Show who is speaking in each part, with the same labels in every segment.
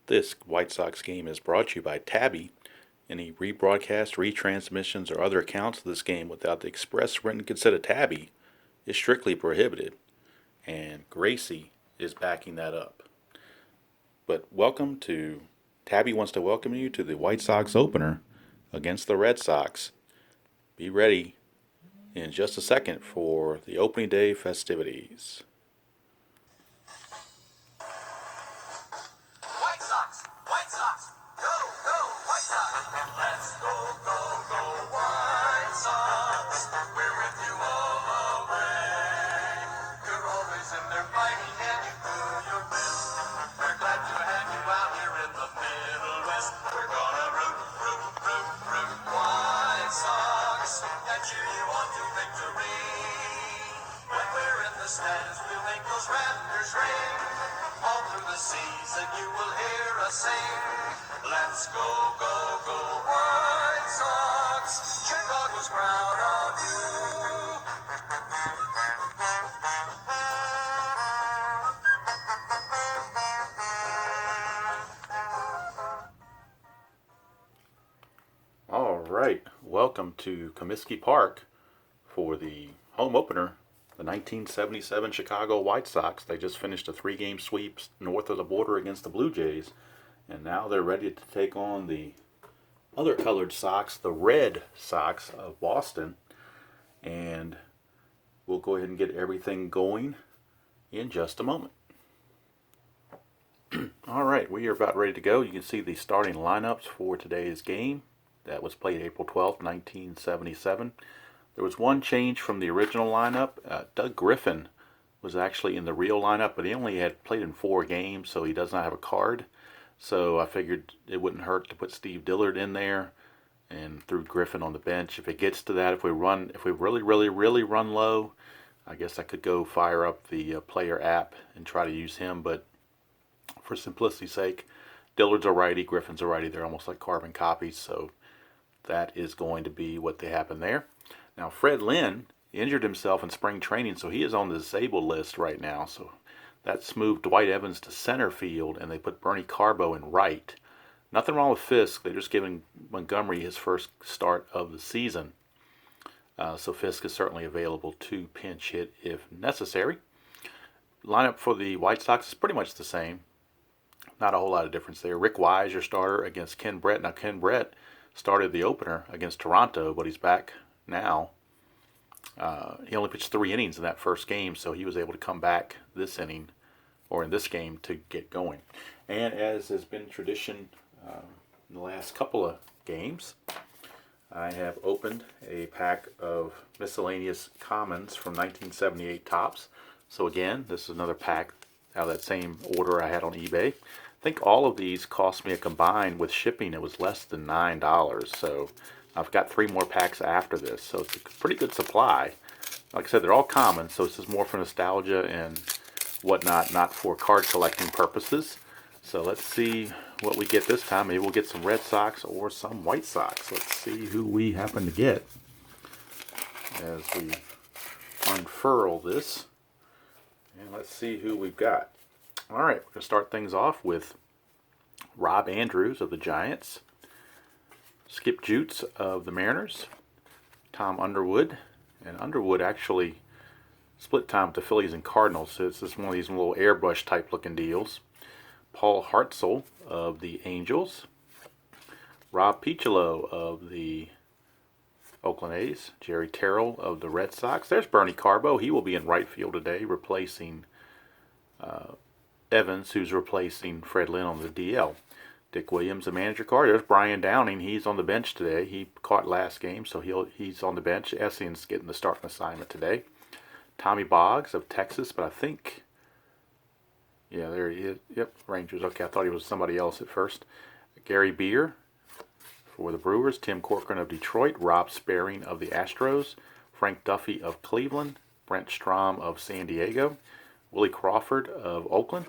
Speaker 1: This White Sox game is brought to you by Tabby. Any rebroadcast, retransmissions, or other accounts of this game without the express written consent of Tabby is strictly prohibited, and Gracie is backing that up. But Tabby wants to welcome you to the White Sox opener against the Red Sox. Be ready in just a second for the opening day festivities.
Speaker 2: White Sox! White Sox! Go, go, White Sox! Let's go, go, go, White Sox! We're with you all the way. You're always in there fighting and you do your best. We're glad to have you out here in the Middle West. We're gonna root, root, root, root, White Sox, and cheer you on to victory. When we're in the stands, we'll make those Raptors ring. All through the season you will hear us sing. Let's go, go, go, White Sox. Chicago's proud of you.
Speaker 1: All right, welcome to Comiskey Park for the home opener, the 1977 Chicago White Sox. They just finished a three-game sweep north of the border against the Blue Jays, and now they're ready to take on the other colored Sox, the Red Sox of Boston. And we'll go ahead and get everything going in just a moment. All right, we are about ready to go. You can see the starting lineups for today's game. That was played April 12th, 1977. There was one change from the original lineup. Doug Griffin was actually in the real lineup, but he only had played in 4 games, so he does not have a card. So I figured it wouldn't hurt to put Steve Dillard in there and threw Griffin on the bench. If it gets to that, if we really run low, I guess I could go fire up the player app and try to use him. But for simplicity's sake, Dillard's a righty, Griffin's a righty. They're almost like carbon copies, so that is going to be what they happen there. Now, Fred Lynn injured himself in spring training, so he is on the disabled list right now. So that's moved Dwight Evans to center field, and they put Bernie Carbo in right. Nothing wrong with Fisk. They're just giving Montgomery his first start of the season. So Fisk is certainly available to pinch hit if necessary. Lineup for the White Sox is pretty much the same. Not a whole lot of difference there. Rick Wise, your starter, against Ken Brett. Now, Ken Brett started the opener against Toronto, but he's back now. He only pitched 3 innings in that first game, so he was able to come back this inning, or in this game, to get going. And as has been tradition in the last couple of games, I have opened a pack of miscellaneous commons from 1978 Topps. So again, this is another pack out of that same order I had on eBay. I think all of these cost me a combined with shipping. It was less than $9. So I've got 3 more packs after this. So it's a pretty good supply. Like I said, they're all common. So this is more for nostalgia and whatnot, not for card collecting purposes. So let's see what we get this time. Maybe we'll get some Red Sox or some White Sox. Let's see who we happen to get as we unfurl this. And let's see who we've got. All right, we're going to start things off with Rob Andrews of the Giants, Skip Jutes of the Mariners, Tom Underwood, and Underwood actually split time with the Phillies and Cardinals, so this is one of these little airbrush type looking deals. Paul Hartzell of the Angels, Rob Piccolo of the Oakland A's, Jerry Terrell of the Red Sox. There's Bernie Carbo. He will be in right field today, replacing Evans, who's replacing Fred Lynn on the DL. Dick Williams, the manager card. There's Brian Downing. He's on the bench today. He caught last game, so he's on the bench. Essian's getting the starting assignment today. Tommy Boggs of Texas, but I think, yeah, there he is. Yep, Rangers. Okay, I thought he was somebody else at first. Gary Beer for the Brewers. Tim Corcoran of Detroit. Rob Sparing of the Astros. Frank Duffy of Cleveland. Brent Strom of San Diego. Willie Crawford of Oakland.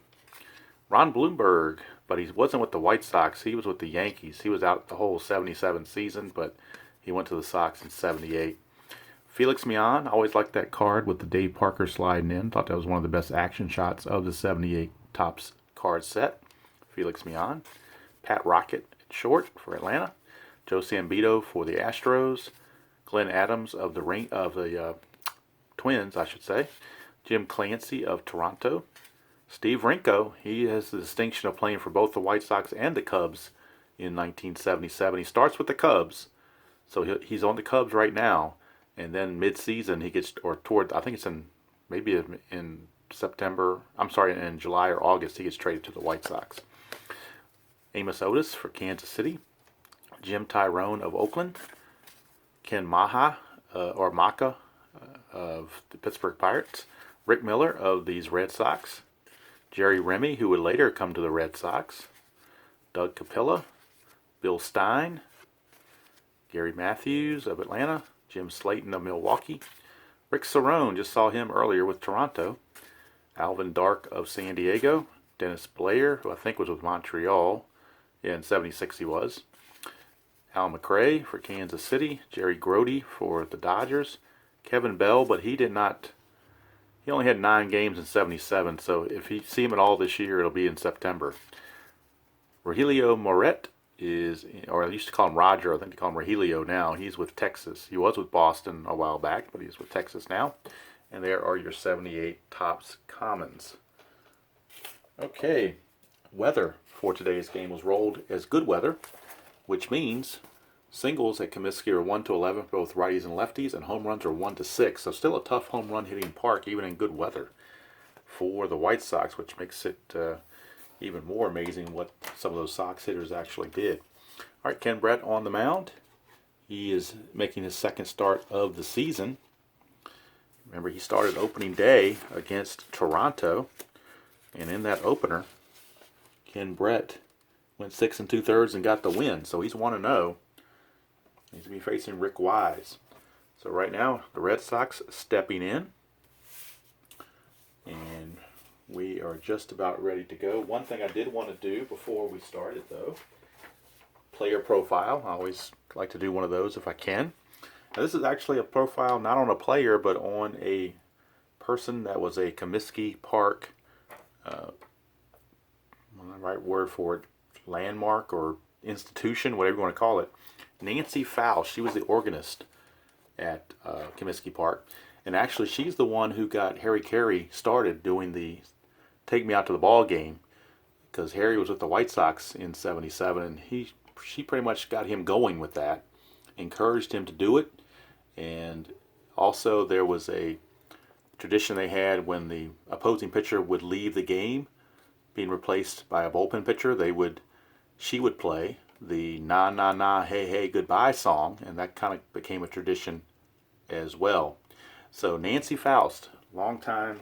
Speaker 1: Ron Bloomberg, but he wasn't with the White Sox. He was with the Yankees. He was out the whole 77 season, but he went to the Sox in 78. Felix Mian, I always liked that card with the Dave Parker sliding in. Thought that was one of the best action shots of the 78 Topps card set. Felix Mian. Pat Rocket at short for Atlanta. Joe Sambito for the Astros. Glenn Adams of the Twins, I should say. Jim Clancy of Toronto. Steve Rinko, he has the distinction of playing for both the White Sox and the Cubs in 1977. He starts with the Cubs, so he's on the Cubs right now, and then mid-season he gets, or toward, I think it's maybe in in July or August, he gets traded to the White Sox. Amos Otis for Kansas City. Jim Tyrone of Oakland. Ken Maha, Maka of the Pittsburgh Pirates. Rick Miller of these Red Sox. Jerry Remy, who would later come to the Red Sox. Doug Capella. Bill Stein. Gary Matthews of Atlanta. Jim Slayton of Milwaukee. Rick Cerrone, just saw him earlier with Toronto. Alvin Dark of San Diego. Dennis Blair, who I think was with Montreal. Yeah, in 76 he was. Al McRae for Kansas City. Jerry Grody for the Dodgers. Kevin Bell, but he only had 9 games in 77, so if you see him at all this year, it'll be in September. Rogelio Moret or I used to call him Roger, I think they call him Rogelio now. He's with Texas. He was with Boston a while back, but he's with Texas now. And there are your 78 Topps Commons. Okay, weather for today's game was rolled as good weather, which means singles at Comiskey are 1 to 11 for both righties and lefties, and home runs are 1 to 6. So still a tough home run hitting park, even in good weather, for the White Sox, which makes it even more amazing what some of those Sox hitters actually did. All right, Ken Brett on the mound. He is making his second start of the season. Remember, he started opening day against Toronto, and in that opener, Ken Brett went 6 2/3 and got the win. So he's 1-0. He's going to be facing Rick Wise. So right now, the Red Sox stepping in. And we are just about ready to go. One thing I did want to do before we started, though, player profile. I always like to do one of those if I can. Now, this is actually a profile not on a player, but on a person that was a Comiskey Park, the right word for it, landmark or institution, whatever you want to call it. Nancy Faust. She was the organist at Comiskey Park. And actually, she's the one who got Harry Carey started doing the Take Me Out to the Ball Game, because Harry was with the White Sox in 77, and she pretty much got him going with that, encouraged him to do it. And also there was a tradition they had when the opposing pitcher would leave the game, being replaced by a bullpen pitcher, she would play the Na Na Na Hey Hey Goodbye song, and that kind of became a tradition as well. So Nancy Faust, longtime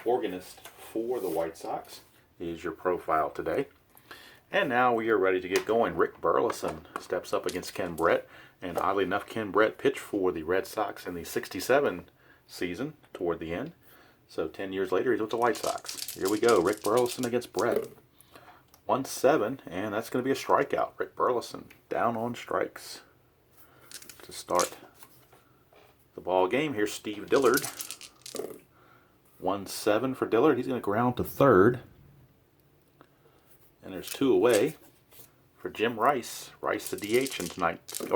Speaker 1: organist for the White Sox, is your profile today. And now we are ready to get going. Rick Burleson steps up against Ken Brett, and oddly enough, Ken Brett pitched for the Red Sox in the 67 season toward the end. So 10 years later, he's with the White Sox. Here we go, Rick Burleson against Brett. 1-7, and that's going to be a strikeout. Rick Burleson down on strikes to start the ball game. Here's Steve Dillard. 1-7 for Dillard. He's going to ground to third. And there's 2 away for Jim Rice. Rice the DH in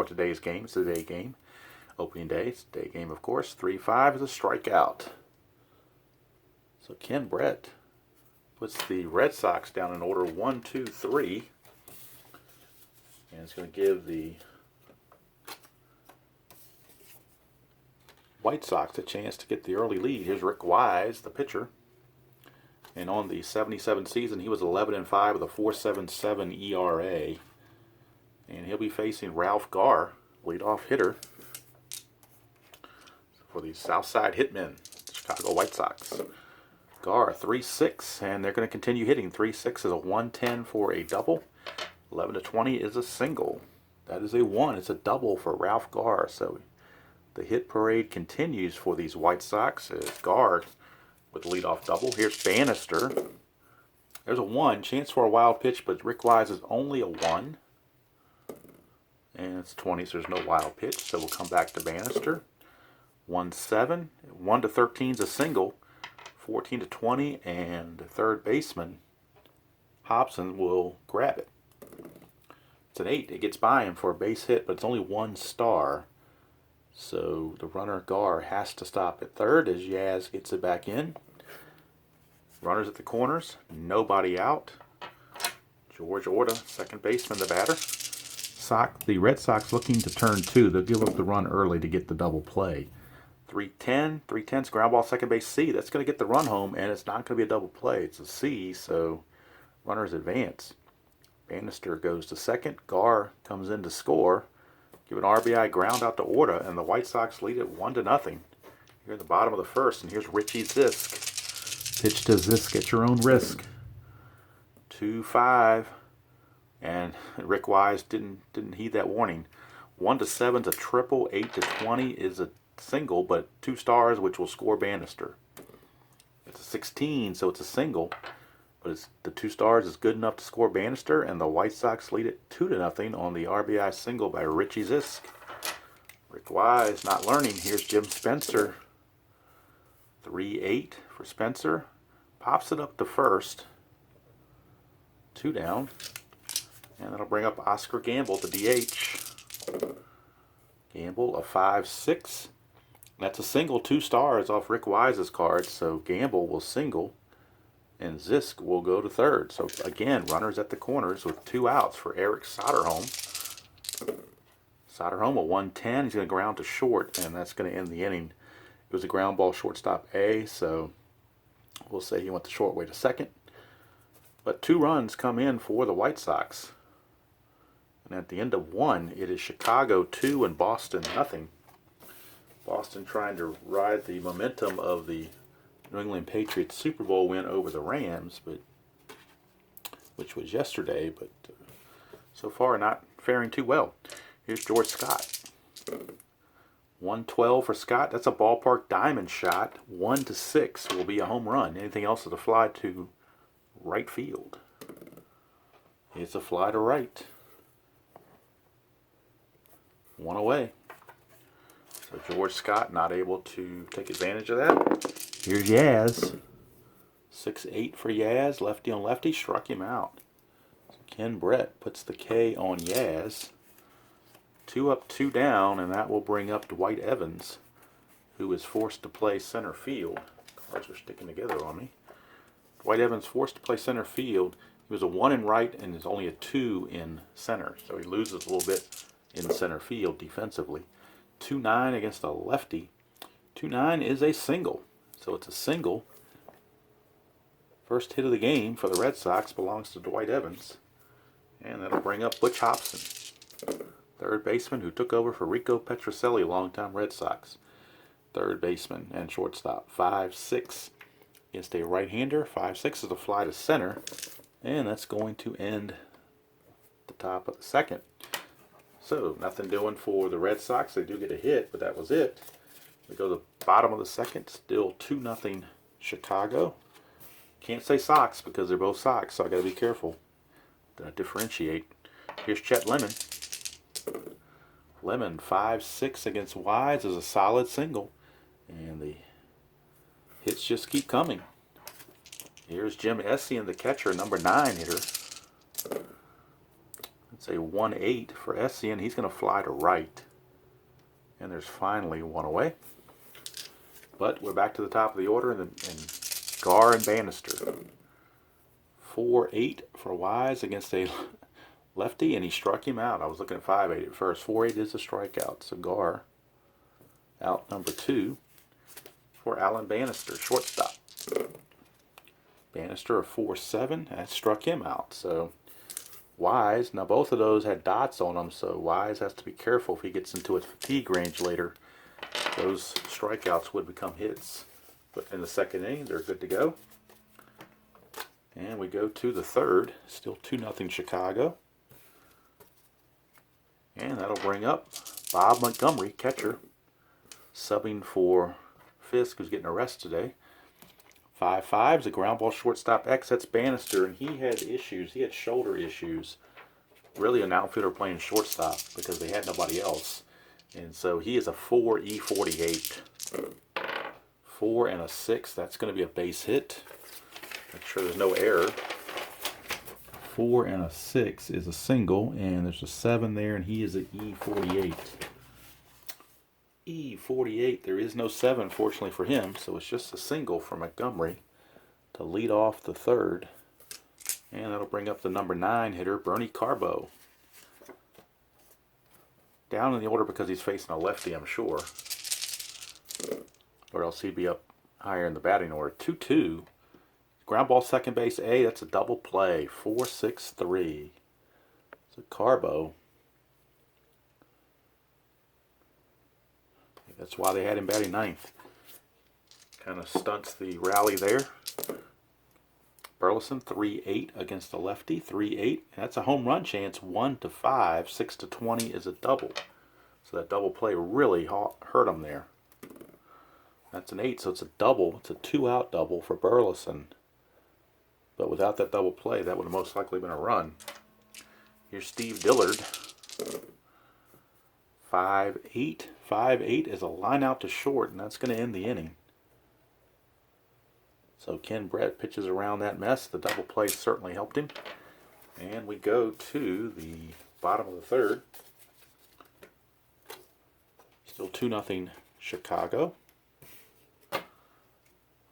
Speaker 1: today's game. It's a day game. Opening day. It's a day game, of course. 3-5 is a strikeout. So Ken Brett puts the Red Sox down in order 1, 2, 3. And it's going to give the White Sox a chance to get the early lead. Here's Rick Wise, the pitcher. And on the 77 season, he was 11-5 with a 4.77 ERA. And he'll be facing Ralph Garr, leadoff hitter for the Southside Hitmen, Chicago White Sox. Garr, 3-6, and they're going to continue hitting. 3-6 is a 110 for a double. 11-20 is a single. That is a 1. It's a double for Ralph Garr. So the hit parade continues for these White Sox. Garr with the leadoff double. Here's Bannister. There's a 1. Chance for a wild pitch, but Rick Wise is only a 1. And it's 20, so there's no wild pitch. So we'll come back to Bannister. 1-7. 1-13 is a single. 14-20, and the third baseman, Hobson will grab it. It's an 8. It gets by him for a base hit, but it's only 1 star. So the runner Gar has to stop at third as Yaz gets it back in. Runners at the corners, nobody out. George Orta, second baseman, the batter. The Red Sox looking to turn 2. They'll give up the run early to get the double play. 3-10. 3-10's ground ball, second base C. That's going to get the run home, and it's not going to be a double play. It's a C, so runners advance. Bannister goes to second. Gar comes in to score. Give an RBI ground out to Orta, and the White Sox lead it 1-0. Here at the bottom of the first, and here's Richie Zisk. Pitch to Zisk at your own risk. 2-5. And Rick Wise didn't heed that warning. 1-7's a triple. 8-20 is a single, but 2 stars, which will score Bannister. It's a 16, so it's a single, but the 2 stars is good enough to score Bannister, and the White Sox lead it 2-0 on the RBI single by Richie Zisk. Rick Wise not learning. Here's Jim Spencer. 3-8 for Spencer. Pops it up to first. 2 down. And that'll bring up Oscar Gamble, the DH. Gamble, a 5-6. That's a single, 2 stars off Rick Wise's card, so Gamble will single, and Zisk will go to third. So again, runners at the corners with 2 outs for Eric Soderholm. Soderholm, a 1-10. He's going to ground to short, and that's going to end the inning. It was a ground ball shortstop A, so we'll say he went the short way to second. But 2 runs come in for the White Sox. And at the end of 1, it is Chicago 2 and Boston nothing. Boston trying to ride the momentum of the New England Patriots Super Bowl win over the Rams, which was yesterday, but so far not faring too well. Here's George Scott. 112 for Scott. That's a ballpark diamond shot. 1-6 will be a home run. Anything else is a fly to right field. It's a fly to right. 1 away. So George Scott not able to take advantage of that. Here's Yaz. 6-8 for Yaz. Lefty on lefty. Struck him out. So Ken Brett puts the K on Yaz. 2 up, 2 down, and that will bring up Dwight Evans, who is forced to play center field. Cards are sticking together on me. Dwight Evans forced to play center field. He was a 1 in right and is only a 2 in center, so he loses a little bit in center field defensively. 2-9 against a lefty. 2-9 is a single, so it's a single. First hit of the game for the Red Sox belongs to Dwight Evans, and that'll bring up Butch Hobson, third baseman who took over for Rico Petrocelli, longtime Red Sox. Third baseman and shortstop. 5-6 against a right-hander. 5-6 is a fly to center, and that's going to end the top of the second. So nothing doing for the Red Sox. They do get a hit, but that was it. We go to the bottom of the second. Still 2-0 Chicago. Can't say Sox because they're both Sox, so I got to be careful that I differentiate. Here's Chet Lemon. Lemon 5-6 against Wise is a solid single, and the hits just keep coming. Here's Jim Essien, the catcher, number 9 hitter. It's a 1-8 for Essien. He's going to fly to right. And there's finally 1 away. But we're back to the top of the order, and Gar and Bannister. 4-8 for Wise against a lefty, and he struck him out. I was looking at 5-8 at first. 4-8 is a strikeout. So Gar out number 2 for Alan Bannister, shortstop. Bannister a 4-7. That struck him out. So Wise, now both of those had dots on them, so Wise has to be careful if he gets into his fatigue range later. Those strikeouts would become hits. But in the second inning, they're good to go. And we go to the third. Still 2-0 Chicago. And that'll bring up Bob Montgomery, catcher, subbing for Fisk, who's getting a rest today. 5-5 is a ground ball shortstop X. That's Bannister, and he had issues. He had shoulder issues. Really an outfielder playing shortstop because they had nobody else. And so he is a 4E48. 4 and a 6. That's going to be a base hit. Make sure there's no error. 4 and a 6 is a single, and there's a 7 there, and he is at E48. E48, there is no 7, fortunately for him, so it's just a single for Montgomery to lead off the third. And that'll bring up the number 9 hitter, Bernie Carbo. Down in the order because he's facing a lefty, I'm sure. Or else he'd be up higher in the batting order. 2-2. Ground ball second base A, that's a double play. 4-6-3. So Carbo. That's why they had him batting ninth. Kind of stunts the rally there. Burleson 3-8 against the lefty. 3-8. That's a home run chance. 1-5. 6-20 is a double. So that double play really hurt him there. That's an 8, so it's a double. It's a 2-out double for Burleson. But without that double play, that would have most likely been a run. Here's Steve Dillard. 5-8. 5-8 is a line out to short, and that's going to end the inning. So Ken Brett pitches around that mess. The double play certainly helped him. And we go to the bottom of the third. Still 2-0 Chicago.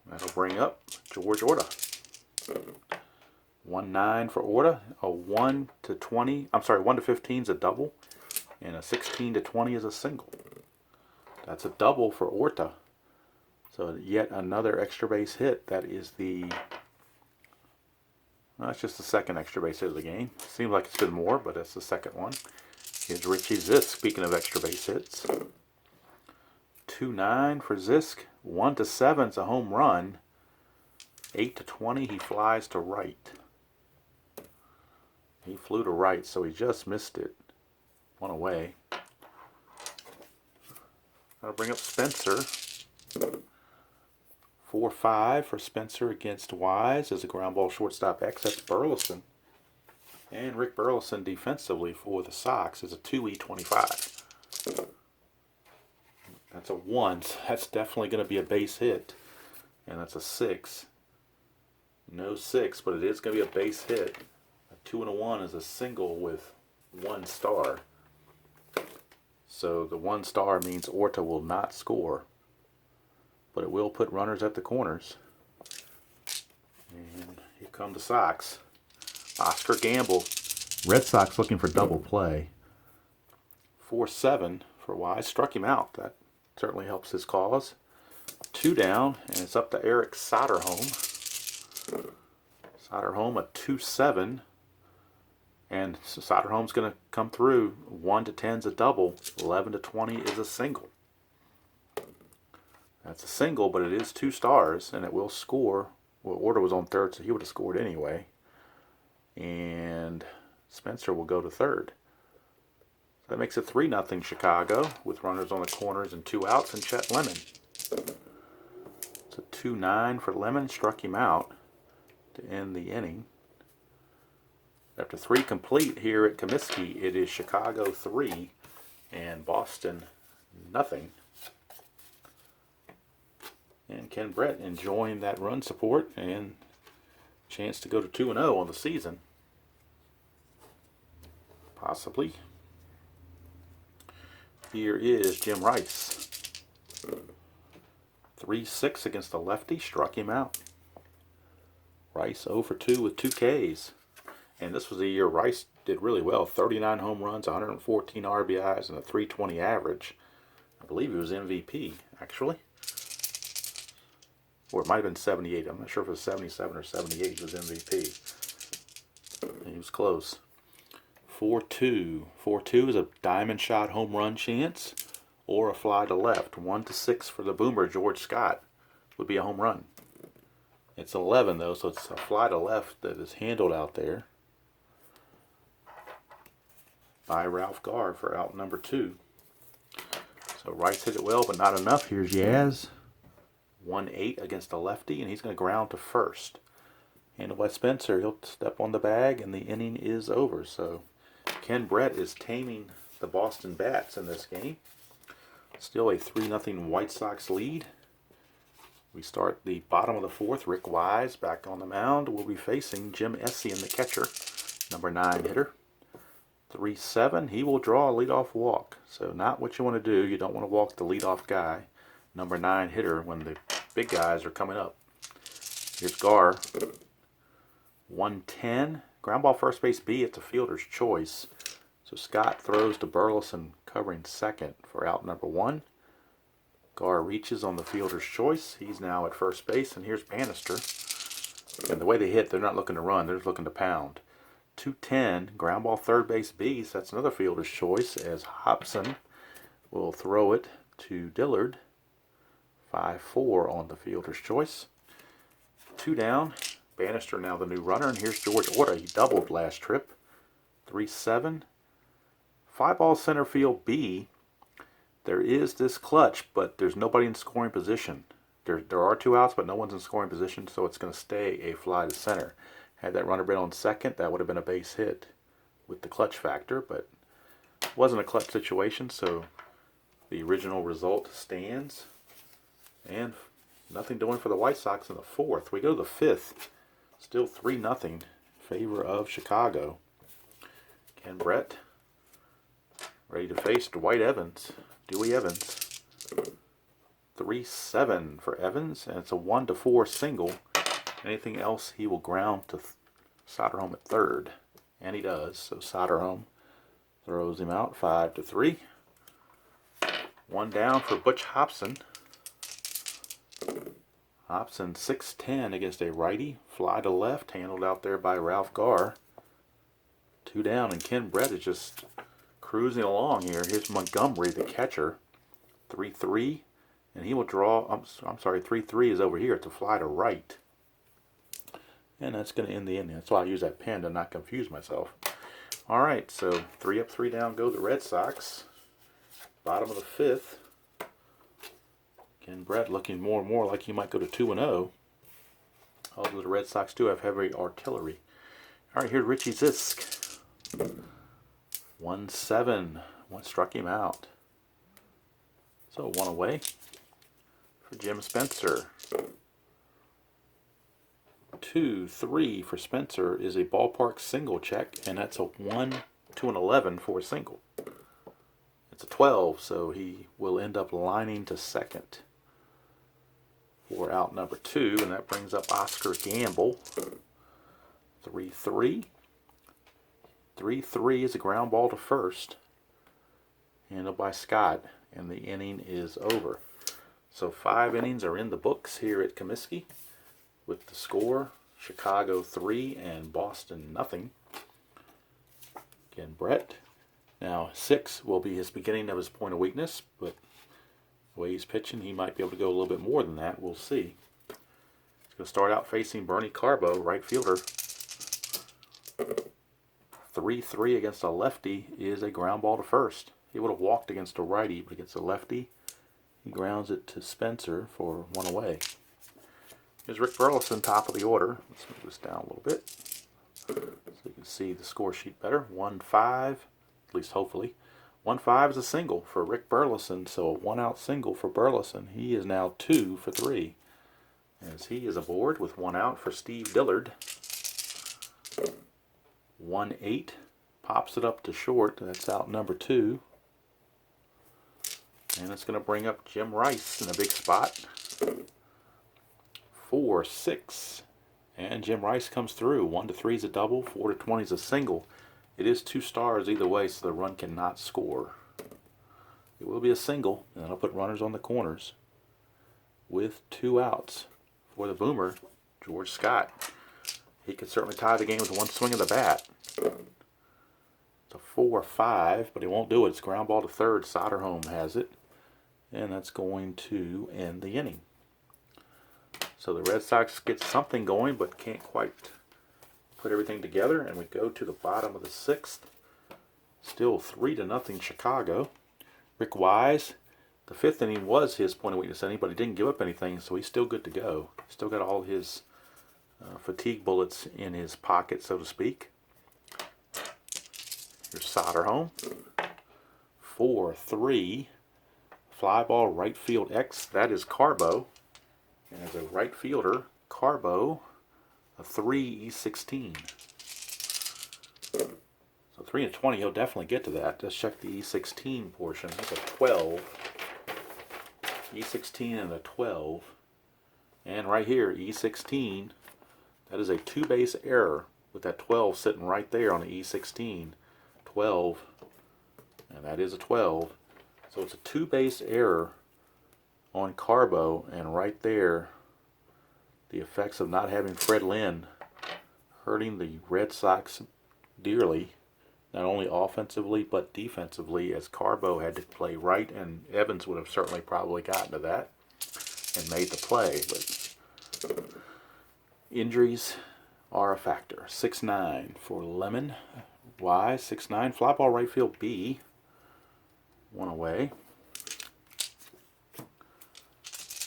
Speaker 1: That'll bring up George Orta. 1-9 for Orta. A 1-15 is a double. And a 16-20 is a single. That's a double for Orta. So yet another extra base hit. That is that's just the second extra base hit of the game. Seems like it's been more, but it's the second one. Here's Richie Zisk, speaking of extra base hits. 2-9 for Zisk. 1-7 is a home run. 8-20, he flies to right. He flew to right, so he just missed it. One away. That'll bring up Spencer. 4-5 for Spencer against Wise as a ground ball shortstop X. That's Burleson. And Rick Burleson defensively for the Sox is a 2E25. That's a 1. So that's definitely going to be a base hit. And that's a 6. No 6, but it is going to be a base hit. A 2 and a 1 is a single with 1 star. So the 1 star means Orta will not score. But it will put runners at the corners. And here come the Sox. Oscar Gamble. Red Sox looking for double play. 4-7 for Wise. Struck him out. That certainly helps his cause. 2 down, and it's up to Eric Soderholm. Soderholm a 2-7. And Soderholm's going to come through. 1-10 is a double. 11-20 is a single. That's a single, but it is 2 stars, and it will score. Well, Orta was on third, so he would have scored anyway. And Spencer will go to third. So that makes it 3-0 Chicago, with runners on the corners and 2 outs, and Chet Lemon. It's a 2-9 for Lemon. Struck him out to end the inning. After 3 complete here at Comiskey, it is Chicago 3 and Boston nothing. And Ken Brett enjoying that run support and chance to go to 2-0 on the season. Possibly. Here is Jim Rice. 3-6 against the lefty. Struck him out. Rice 0 for 2 with 2 Ks. And this was the year Rice did really well. 39 home runs, 114 RBIs, and a 320 average. I believe he was MVP, actually. Or it might have been 78. I'm not sure if it was 77 or 78 he was MVP. He was close. 4-2. 4-2 is a diamond shot home run chance or a fly to left. 1-6 for the boomer, George Scott, would be a home run. It's 11, though, so it's a fly to left that is handled out there by Ralph Garr for out number 2. So Rice hit it well, but not enough. Here's Yaz. 1-8 against a lefty, and he's going to ground to first. Handled by Spencer. He'll step on the bag, and the inning is over. So Ken Brett is taming the Boston Bats in this game. Still a 3-0 White Sox lead. We start the bottom of the 4th. Rick Wise back on the mound. We'll be facing Jim Essien, the catcher. number 9 hitter. 3-7, he will draw a leadoff walk. So not what you want to do. You don't want to walk the leadoff guy, number 9 hitter, when the big guys are coming up. Here's Gar. 110, ground ball first base B. It's a fielder's choice. So Scott throws to Burleson covering second for out number 1. Gar reaches on the fielder's choice. He's now at first base, and here's Bannister. And the way they hit, they're not looking to run, they're just looking to pound. 210, ground ball third base B. So that's another fielder's choice, as Hobson will throw it to Dillard. 5-4 on the fielder's choice. 2 down. Bannister now the new runner, and here's George Orta. He doubled last trip. 3-7. 5-ball center field B. There is this clutch, but there's nobody in scoring position. There are 2 outs, but no one's in scoring position, so it's going to stay a fly to center. Had that runner been on second, that would have been a base hit with the clutch factor, but it wasn't a clutch situation, so the original result stands. And nothing doing for the White Sox in the 4th. We go to the 5th. Still 3-0 in favor of Chicago. Ken Brett ready to face Dwight Evans. Dewey Evans. 3-7 for Evans, and it's a 1-4 single. Anything else, he will ground to Soderholm at third. And he does. So Soderholm throws him out 5-3. 1 down for Butch Hobson. Hobson 6-10 against a righty. Fly to left, handled out there by Ralph Gar. 2 down, and Ken Brett is just cruising along here. Here's Montgomery, the catcher. 3-3, and he will draw. I'm sorry, 3-3 is over here. It's a fly to right. And that's going to end the inning. That's why I use that pen to not confuse myself. All right, so 3 up, 3 down go the Red Sox. Bottom of the 5th. Ken Brett looking more and more like he might go to 2-0. Although the Red Sox do have heavy artillery. All right, here's Richie Zisk. 1-7. One struck him out. So 1 away for Jim Spencer. 2-3 for Spencer is a ballpark single check, and that's a 1-11 for a single. It's a 12, so he will end up lining to second for out number 2, and that brings up Oscar Gamble. 3-3. 3-3 is a ground ball to first, handled by Scott, and the inning is over. So 5 innings are in the books here at Comiskey, with the score Chicago 3 and Boston nothing. Again, Brett. Now 6 will be his beginning of his point of weakness, but the way he's pitching, he might be able to go a little bit more than that. We'll see. He's going to start out facing Bernie Carbo, right fielder. 3-3 against a lefty is a ground ball to first. He would have walked against a righty, but against a lefty, he grounds it to Spencer for 1 away. Here's Rick Burleson, top of the order. Let's move this down a little bit so you can see the score sheet better. 1-5, at least hopefully. 1-5 is a single for Rick Burleson, so a 1-out single for Burleson. He is now 2 for 3, as he is aboard with 1 out for Steve Dillard. 1-8, pops it up to short. That's out number 2. And it's going to bring up Jim Rice in a big spot. 4-6, and Jim Rice comes through. 1-3 is a double, 4-20 is a single. It is 2 stars either way, so the run cannot score. It will be a single, and that'll put runners on the corners with 2 outs for the boomer, George Scott. He could certainly tie the game with 1 swing of the bat. It's a 4-5, but he won't do it. It's ground ball to third. Soderholm has it, and that's going to end the inning. So the Red Sox get something going, but can't quite put everything together. And we go to the bottom of the 6th. Still 3-0 Chicago. Rick Wise, the 5th inning was his point of weakness inning, but he didn't give up anything, so he's still good to go. Still got all his fatigue bullets in his pocket, so to speak. Here's Soderholm. 4-3. Fly ball right field X. That is Carbo. And as a right fielder, Carbo, a 3 E16. 3 and 20, he'll definitely get to that. Let's check the E16 portion. That's a 12. E16 and a 12. And right here, E16, that is a 2-base error with that 12 sitting right there on the E16. 12, and that is a 12. So it's a 2-base error on Carbo, and right there, the effects of not having Fred Lynn hurting the Red Sox dearly, not only offensively but defensively, as Carbo had to play right, and Evans would have certainly probably gotten to that and made the play. But injuries are a factor. 6-9 for Lemon. Y, 6-9. Fly ball right field B. 1 away.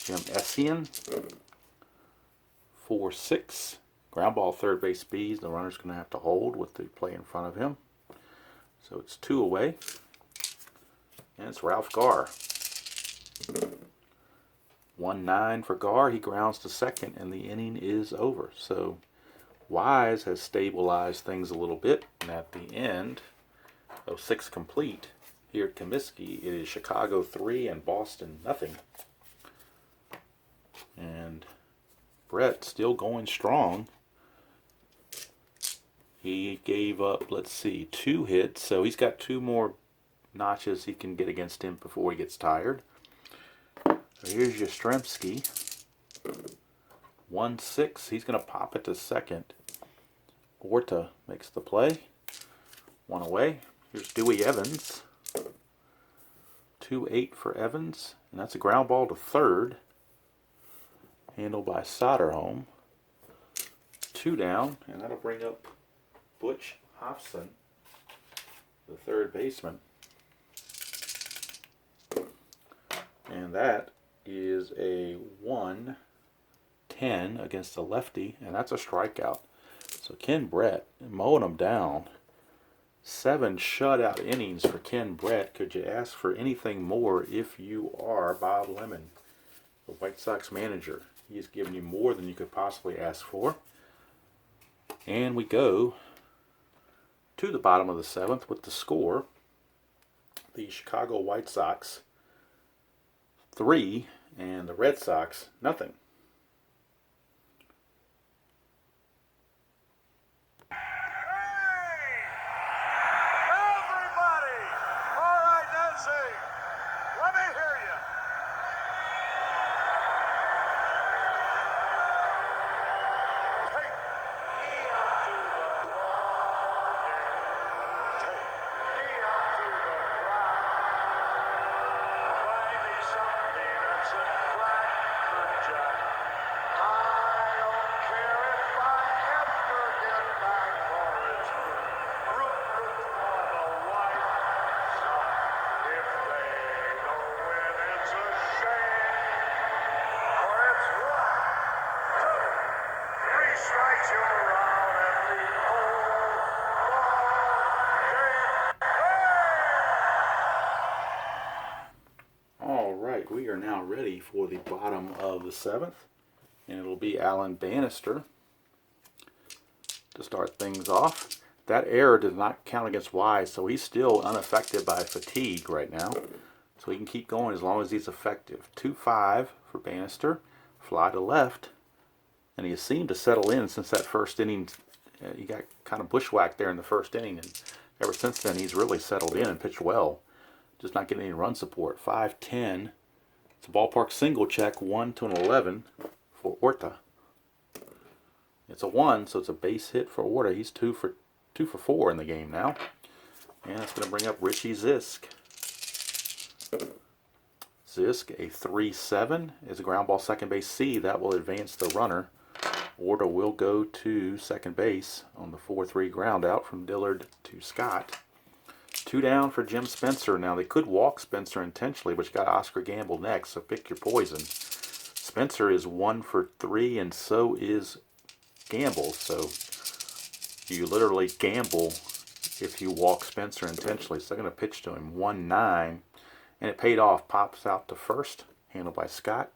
Speaker 1: Jim Essien. 4-6. Ground ball third base B. The runner's going to have to hold with the play in front of him. So it's 2 away. And it's Ralph Garr. 1-9 for Garr. He grounds to second, and the inning is over. So Wise has stabilized things a little bit. And at the end of 6 complete here at Comiskey, it is Chicago 3 and Boston nothing. And Brett still going strong. He gave up, let's see, 2 hits. So he's got 2 more notches he can get against him before he gets tired. So here's Yastrzemski. 1-6. He's going to pop it to second. Orta makes the play. 1 away. Here's Dewey Evans. 2-8 for Evans. And that's a ground ball to third. Handled by Soderholm. 2 down. And that'll bring up Butch Hobson, the third baseman. And that is a 1-10 against the lefty, and that's a strikeout. So Ken Brett mowing him down. 7 shutout innings for Ken Brett. Could you ask for anything more if you are Bob Lemon, the White Sox manager? He has given you more than you could possibly ask for. And we go to the bottom of the 7th with the score. The Chicago White Sox 3 and the Red Sox nothing.
Speaker 2: Everybody! All right, Nancy, let me hear you. Take me out to the water. Take me out to the ground. Buy me some peanuts and cracker jack. I don't care if I ever get back, for it's root for the White Sox. If they don't win, it's a shame. For it's 1, 2, 3 strikes, you're out at the old ball game.
Speaker 1: All right, we are now ready for the bottom of the 7th, and it'll be Alan Bannister to start things off. That error does not count against Wise, so he's still unaffected by fatigue right now. So he can keep going as long as he's effective. 2-5 for Bannister. Fly to left. And he has seemed to settle in since that first inning. He got kind of bushwhacked there in the first inning. And ever since then, he's really settled in and pitched well. Just not getting any run support. 5-10. It's a ballpark single check. 1 to an 11 for Orta. It's a 1, so it's a base hit for Orta. He's 2 for 4 in the game now. And it's going to bring up Richie Zisk. Zisk, a 3-7, is a ground ball second base C. That will advance the runner. Orta will go to second base on the 4-3 ground out from Dillard to Scott. 2 down for Jim Spencer. Now, they could walk Spencer intentionally, but you got Oscar Gamble next, so pick your poison. Spencer is 1 for 3, and so is Gamble. So you literally gamble if you walk Spencer intentionally. So they're going to pitch to him. 1-9. And it paid off. Pops out to first. Handled by Scott.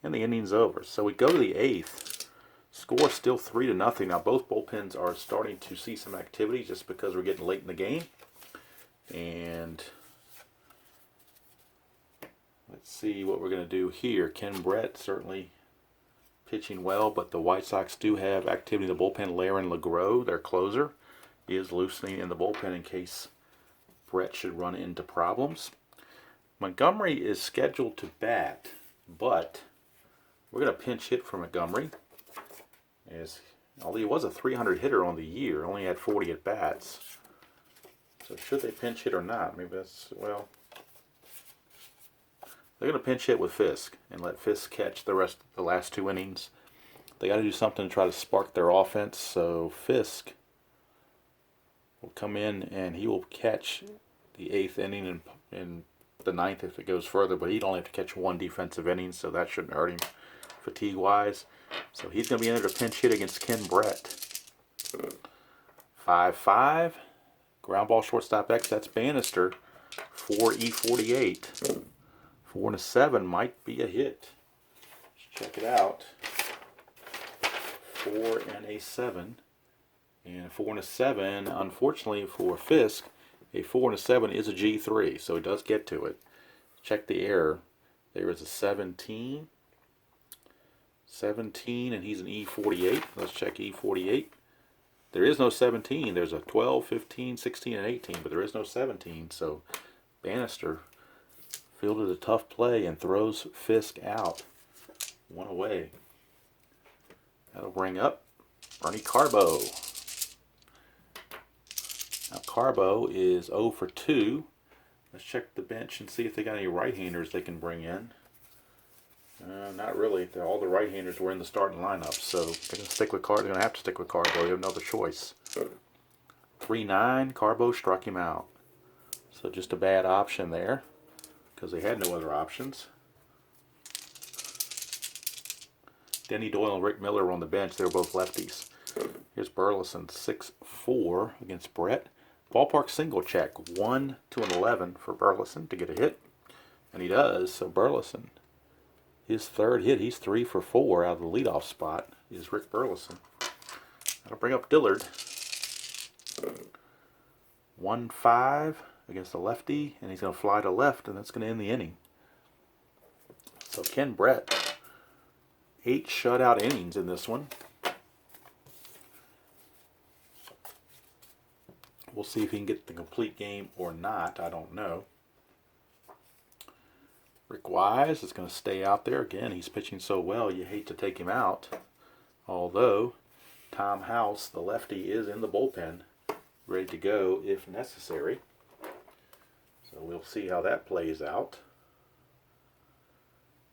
Speaker 1: And the inning's over. So we go to the 8th. Score still 3-0. Now both bullpens are starting to see some activity just because we're getting late in the game. And let's see what we're going to do here. Ken Brett certainly pitching well, but the White Sox do have activity in the bullpen. Laren LeGros, their closer, is loosening in the bullpen in case Brett should run into problems. Montgomery is scheduled to bat, but we're going to pinch hit for Montgomery. Although he was a 300 hitter on the year, only had 40 at bats. So should they pinch hit or not? Maybe that's, well, they're going to pinch hit with Fisk and let Fisk catch the last 2 innings. They got to do something to try to spark their offense. So Fisk will come in and he will catch the 8th inning and the 9th if it goes further, but he'd only have to catch 1 defensive inning, so that shouldn't hurt him fatigue-wise. So he's going to be in there to pinch hit against Ken Brett. 5-5. Ground ball shortstop X, that's Bannister. 4E48. 4-7 might be a hit. Let's check it out. 4-7. And 4-7, unfortunately for Fisk, a 4-7 is a G3, so he does get to it. Check the error. There is a 17. 17, and he's an E48. Let's check E48. There is no 17. There's a 12, 15, 16, and 18, but there is no 17. So Bannister fielded a tough play and throws Fisk out. 1 away. That'll bring up Bernie Carbo. Now Carbo is 0 for 2. Let's check the bench and see if they got any right-handers they can bring in. Not really. All the right-handers were in the starting lineup, so they're going to stick with Carbo. They're going to have to stick with Carbo. They have another choice. 3-9. Carbo struck him out. So just a bad option there because they had no other options. Denny Doyle and Rick Miller were on the bench. They were both lefties. Here's Burleson, 6-4 against Brett. Ballpark single check, 1 to an 11 for Burleson to get a hit. And he does, so Burleson, his 3rd hit, he's 3 for 4 out of the leadoff spot, is Rick Burleson. That'll bring up Dillard. 1-5 against the lefty, and he's going to fly to left, and that's going to end the inning. So Ken Brett, 8 shutout innings in this one. We'll see if he can get the complete game or not. I don't know. Rick Wise is going to stay out there. Again, he's pitching so well, you hate to take him out. Although, Tom House, the lefty, is in the bullpen, ready to go if necessary. So we'll see how that plays out.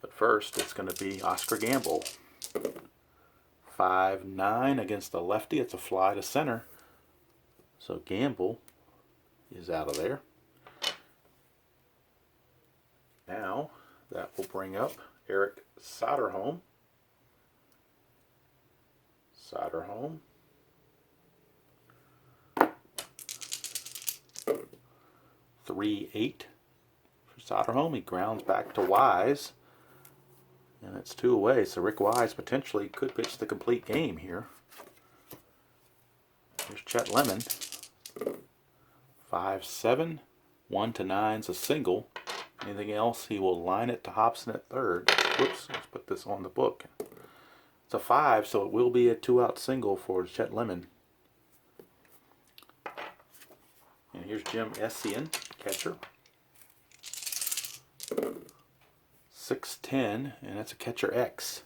Speaker 1: But first, it's going to be Oscar Gamble. 5-9 against the lefty. It's a fly to center. So Gamble is out of there. Now, that will bring up Eric Soderholm. 3-8 for Soderholm. He grounds back to Wise. And it's 2 away, so Rick Wise potentially could pitch the complete game here. Here's Chet Lemon. 5-7. 1-9's a single. Anything else, he will line it to Hobson at 3rd. Whoops, let's put this on the book. It's a 5, so it will be a 2-out single for Chet Lemon. And here's Jim Essien, catcher. 6-10, and that's a catcher X.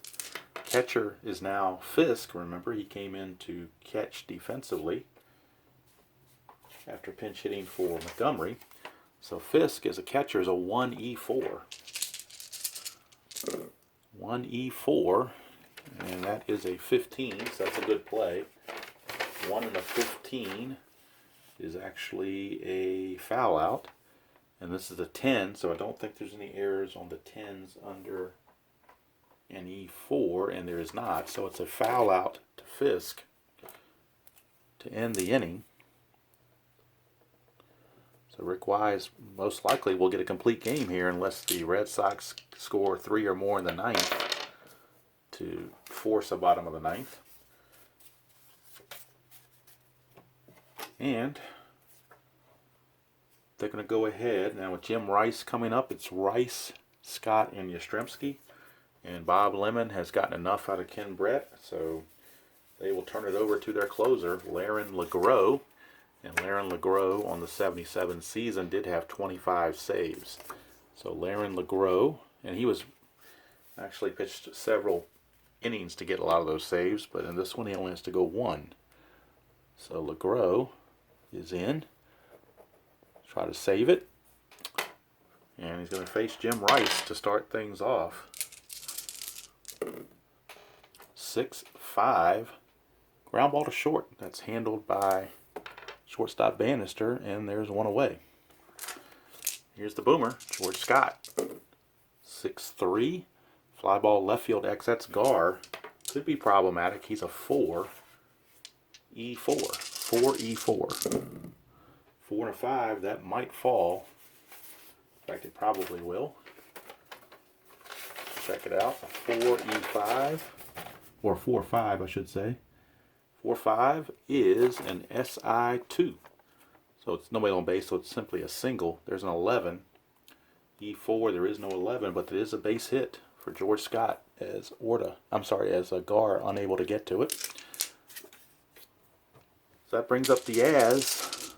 Speaker 1: Catcher is now Fisk. Remember, he came in to catch defensively after pinch hitting for Montgomery. So Fisk as a catcher is a 1E4. 1E4, and that is a 15, so that's a good play. 1 and a 15 is actually a foul out. And this is a 10, so I don't think there's any errors on the 10s under an E4, and there is not. So it's a foul out to Fisk to end the inning. So Rick Wise most likely will get a complete game here unless the Red Sox score 3 or more in the 9th to force a bottom of the 9th. And they're going to go ahead now with Jim Rice coming up. It's Rice, Scott, and Yastrzemski. And Bob Lemon has gotten enough out of Ken Brett, so they will turn it over to their closer, Laren LeGros. And Laren LeGros on the 77 season did have 25 saves. So Laren LeGros, and he was actually pitched several innings to get a lot of those saves, but in this one he only has to go one. So LeGros is in. Try to save it. And he's going to face Jim Rice to start things off. 6-5. Ground ball to short. That's handled by shortstop Bannister, and there's one away. Here's the boomer, George Scott. 6-3. Fly ball left field X. That's Gar. Could be problematic. He's a 4. E4. 4E4. 4 and a 5. That might fall. In fact, it probably will. Check it out. 4E5. Or 4-5, I should say. 4-5 is an SI2. So it's nobody on base, so it's simply a single. There's an 11. E4, there is no 11, but there is a base hit for George Scott as Gar unable to get to it. So that brings up the Yaz.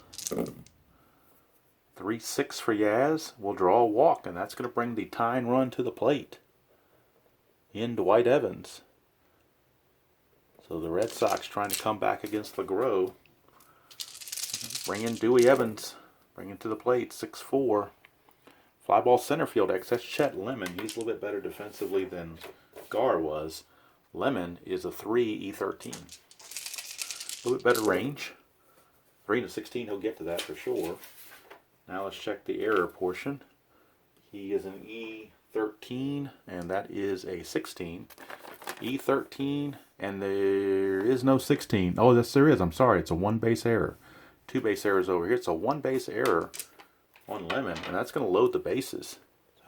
Speaker 1: 3-6 for Yaz. We'll draw a walk, and that's going to bring the tying run to the plate in Dwight Evans. So the Red Sox trying to come back against LeGros. Bring in Dewey Evans. Bring him to the plate. 6-4. Fly ball center field X. That's Chet Lemon. He's a little bit better defensively than Gar was. Lemon is a 3E13. A little bit better range. 3-16, he'll get to that for sure. Now let's check the error portion. He is an E13, and that is a 16. E13, and there is no 16. Oh, yes, there is. I'm sorry. It's a one base error. Two base errors over here. It's a one base error on Lemon, and that's going to load the bases.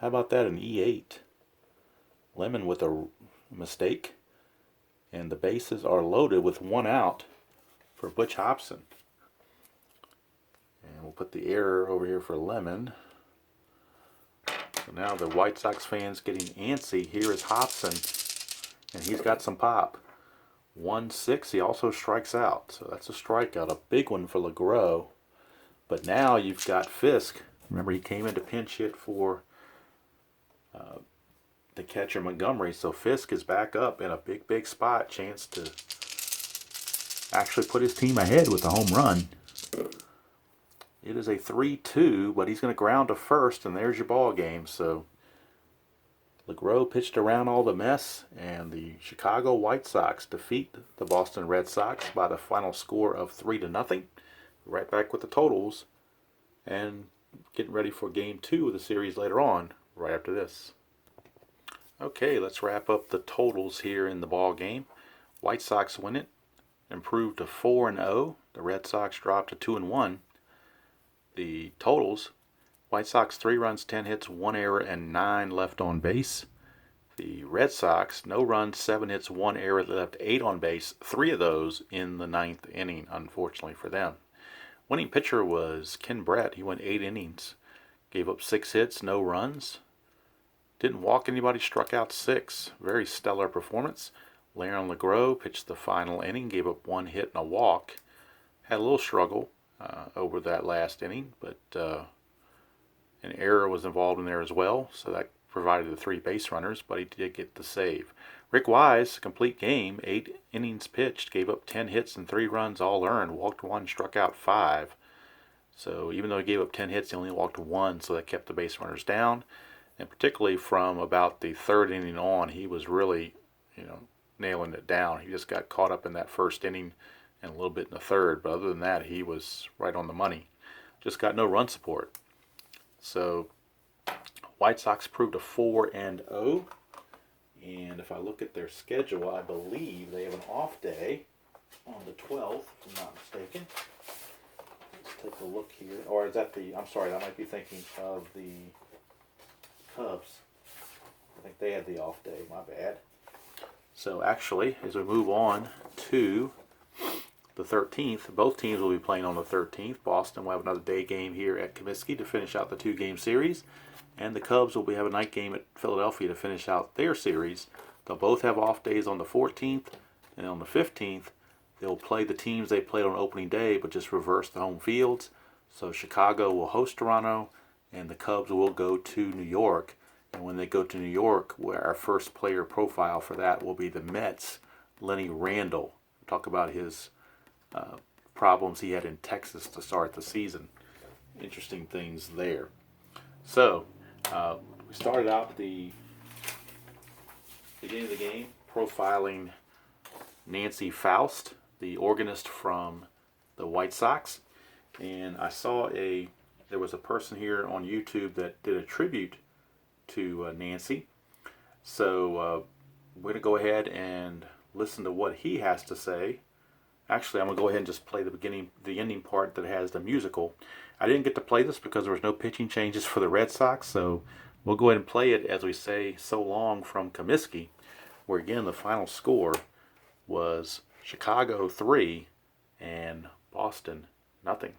Speaker 1: How about that, an E8? Lemon with a mistake, and the bases are loaded with one out for Butch Hobson. And we'll put the error over here for Lemon. So now the White Sox fans getting antsy. Here is Hobson, and he's got some pop. 1-6, he also strikes out. So that's a strikeout, a big one for LeGros. But now you've got Fisk. Remember, he came in to pinch hit for the catcher Montgomery. So Fisk is back up in a big spot. Chance to actually put his team ahead with a home run. It is a 3-2, but he's going to ground to first, and there's your ball game. So LeGros pitched around all the mess, and the Chicago White Sox defeat the Boston Red Sox by the final score of 3-0. Right back with the totals, and getting ready for Game 2 of the series later on, right after this. Okay, let's wrap up the totals here in the ball game. White Sox win it, improved to 4-0. The Red Sox dropped to 2-1. The totals: White Sox 3 runs, 10 hits, 1 error, and 9 left on base. The Red Sox, no runs, 7 hits, 1 error, left 8 on base, 3 of those in the 9th inning, unfortunately for them. Winning pitcher was Ken Brett. He went 8 innings, gave up 6 hits, no runs. Didn't walk anybody, struck out 6. Very stellar performance. Laren LeGros pitched the final inning, gave up 1 hit and a walk. Had a little struggle over that last inning, but an error was involved in there as well, so that provided the 3 base runners, but he did get the save. Rick Wise, complete game, 8 innings pitched, gave up 10 hits and 3 runs, all earned, walked 1, struck out 5. So even though he gave up 10 hits, he only walked 1, so that kept the base runners down. And particularly from about the 3rd inning on, he was really, nailing it down. He just got caught up in that 1st inning and a little bit in the 3rd, but other than that, he was right on the money. Just got no run support. So White Sox proved a 4-0. And if I look at their schedule, I believe they have an off day on the 12th, if I'm not mistaken. Let's take a look here. Or is that I'm sorry, I might be thinking of the Cubs. I think they had the off day, my bad. So actually, as we move on to the 13th. Both teams will be playing on the 13th. Boston will have another day game here at Comiskey to finish out the 2-game series. And the Cubs will have a night game at Philadelphia to finish out their series. They'll both have off days on the 14th. And on the 15th, they'll play the teams they played on opening day, but just reverse the home fields. So Chicago will host Toronto, and the Cubs will go to New York. And when they go to New York, where our first player profile for that will be the Mets, Lenny Randle. Talk about his problems he had in Texas to start the season. Interesting things there. So, we started out the beginning of the game profiling Nancy Faust, the organist from the White Sox. And I saw there was a person here on YouTube that did a tribute to Nancy. So we're going to go ahead and listen to what he has to say. Actually, I'm going to go ahead and just play the ending part that has the musical. I didn't get to play this because there was no pitching changes for the Red Sox, so we'll go ahead and play it as we say so long from Comiskey, where again the final score was Chicago 3 and Boston nothing.